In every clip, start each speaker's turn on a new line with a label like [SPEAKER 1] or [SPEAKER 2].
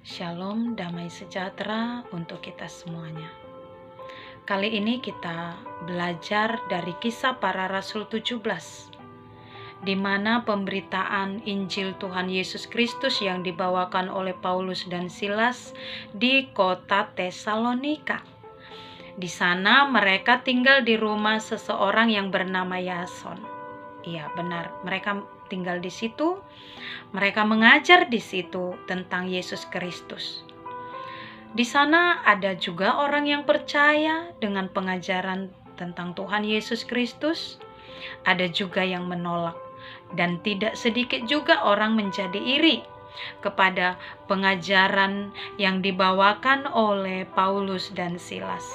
[SPEAKER 1] Shalom, damai sejahtera untuk kita semuanya. Kali ini kita belajar dari Kisah Para Rasul 17, di mana pemberitaan Injil Tuhan Yesus Kristus yang dibawakan oleh Paulus dan Silas di kota Tesalonika. Di sana mereka tinggal di rumah seseorang yang bernama Yason. Iya, benar, mereka tinggal di situ. Mereka mengajar di situ tentang Yesus Kristus. Di sana ada juga orang yang percaya dengan pengajaran tentang Tuhan Yesus Kristus. Ada juga yang menolak, dan tidak sedikit juga orang menjadi iri kepada pengajaran yang dibawakan oleh Paulus dan Silas.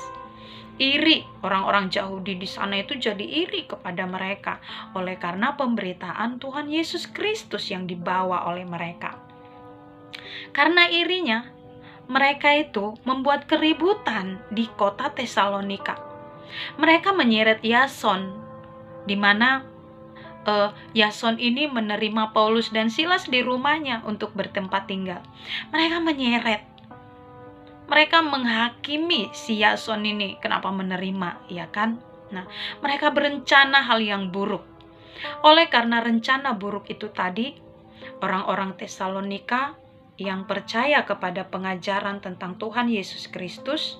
[SPEAKER 1] Iri, orang-orang Yahudi di sana itu jadi iri kepada mereka oleh karena pemberitaan Tuhan Yesus Kristus yang dibawa oleh mereka. Karena irinya, mereka itu membuat keributan di kota Tesalonika. Mereka menyeret Yason, di mana Yason ini menerima Paulus dan Silas di rumahnya untuk bertempat tinggal. Mereka menyeret. Mereka menghakimi si Yason ini, kenapa menerima, ya kan? Nah, mereka berencana hal yang buruk. Oleh karena rencana buruk itu tadi, orang-orang Tesalonika yang percaya kepada pengajaran tentang Tuhan Yesus Kristus,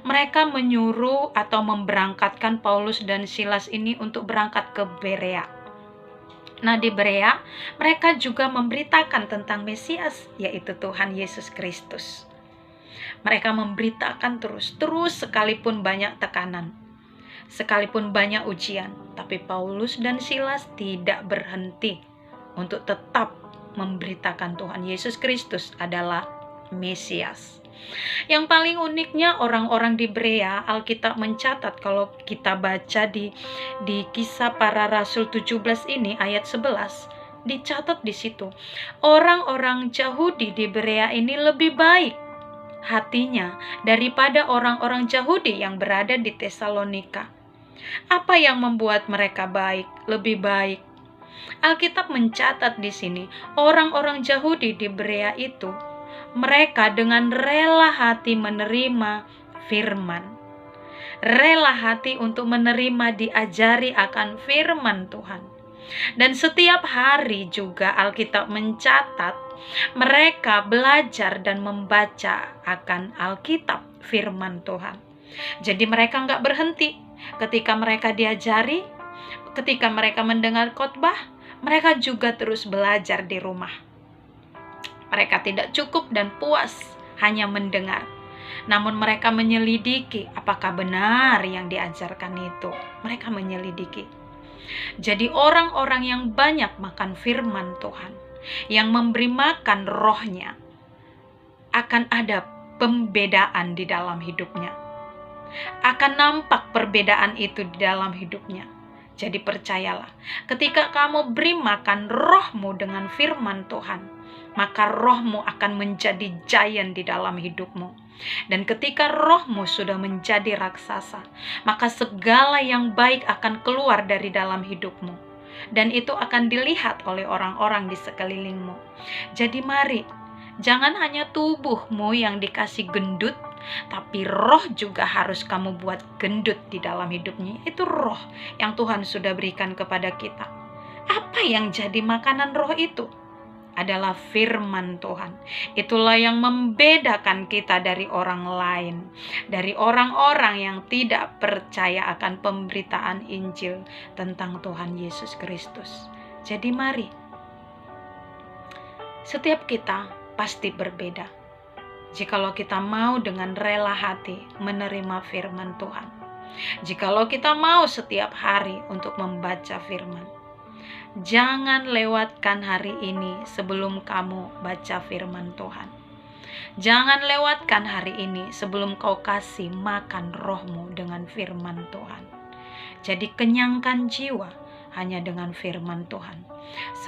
[SPEAKER 1] mereka menyuruh atau memberangkatkan Paulus dan Silas ini untuk berangkat ke Berea. Nah, di Berea, mereka juga memberitakan tentang Mesias, yaitu Tuhan Yesus Kristus. Mereka memberitakan terus sekalipun banyak tekanan, sekalipun banyak ujian, tapi Paulus dan Silas tidak berhenti untuk tetap memberitakan Tuhan Yesus Kristus adalah Mesias. Yang paling uniknya orang-orang di Berea, Alkitab mencatat kalau kita baca di Kisah Para Rasul 17 ini ayat 11, dicatat di situ, orang-orang Yahudi di Berea ini lebih baik hatinya daripada orang-orang Yahudi yang berada di Tesalonika. Apa yang membuat mereka lebih baik? Alkitab mencatat di sini, orang-orang Yahudi di Berea itu, mereka dengan rela hati menerima firman. Rela hati untuk menerima diajari akan firman Tuhan. Dan setiap hari juga Alkitab mencatat mereka belajar dan membaca akan Alkitab firman Tuhan. Jadi mereka nggak berhenti. Ketika mereka diajari, ketika mereka mendengar khotbah, mereka juga terus belajar di rumah. Mereka tidak cukup dan puas hanya mendengar, namun mereka menyelidiki apakah benar yang diajarkan itu. Mereka menyelidiki. Jadi orang-orang yang banyak makan firman Tuhan, yang memberi makan rohnya, akan ada pembedaan di dalam hidupnya. Akan nampak perbedaan itu di dalam hidupnya. Jadi percayalah, ketika kamu beri makan rohmu dengan firman Tuhan, maka rohmu akan menjadi giant di dalam hidupmu. Dan ketika rohmu sudah menjadi raksasa, maka segala yang baik akan keluar dari dalam hidupmu. Dan itu akan dilihat oleh orang-orang di sekelilingmu. Jadi mari, jangan hanya tubuhmu yang dikasih gendut, tapi roh juga harus kamu buat gendut di dalam hidupnya. Itu roh yang Tuhan sudah berikan kepada kita. Apa yang jadi makanan roh itu? Adalah firman Tuhan. Itulah yang membedakan kita dari orang lain, dari orang-orang yang tidak percaya akan pemberitaan Injil tentang Tuhan Yesus Kristus. Jadi mari, setiap kita pasti berbeda. Jikalau kita mau dengan rela hati menerima firman Tuhan, jikalau kita mau setiap hari untuk membaca firman, jangan lewatkan hari ini sebelum kamu baca firman Tuhan. Jangan lewatkan hari ini sebelum kau kasih makan rohmu dengan firman Tuhan. Jadi kenyangkan jiwa hanya dengan firman Tuhan.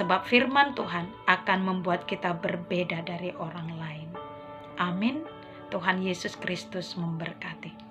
[SPEAKER 1] Sebab firman Tuhan akan membuat kita berbeda dari orang lain. Amin. Tuhan Yesus Kristus memberkati.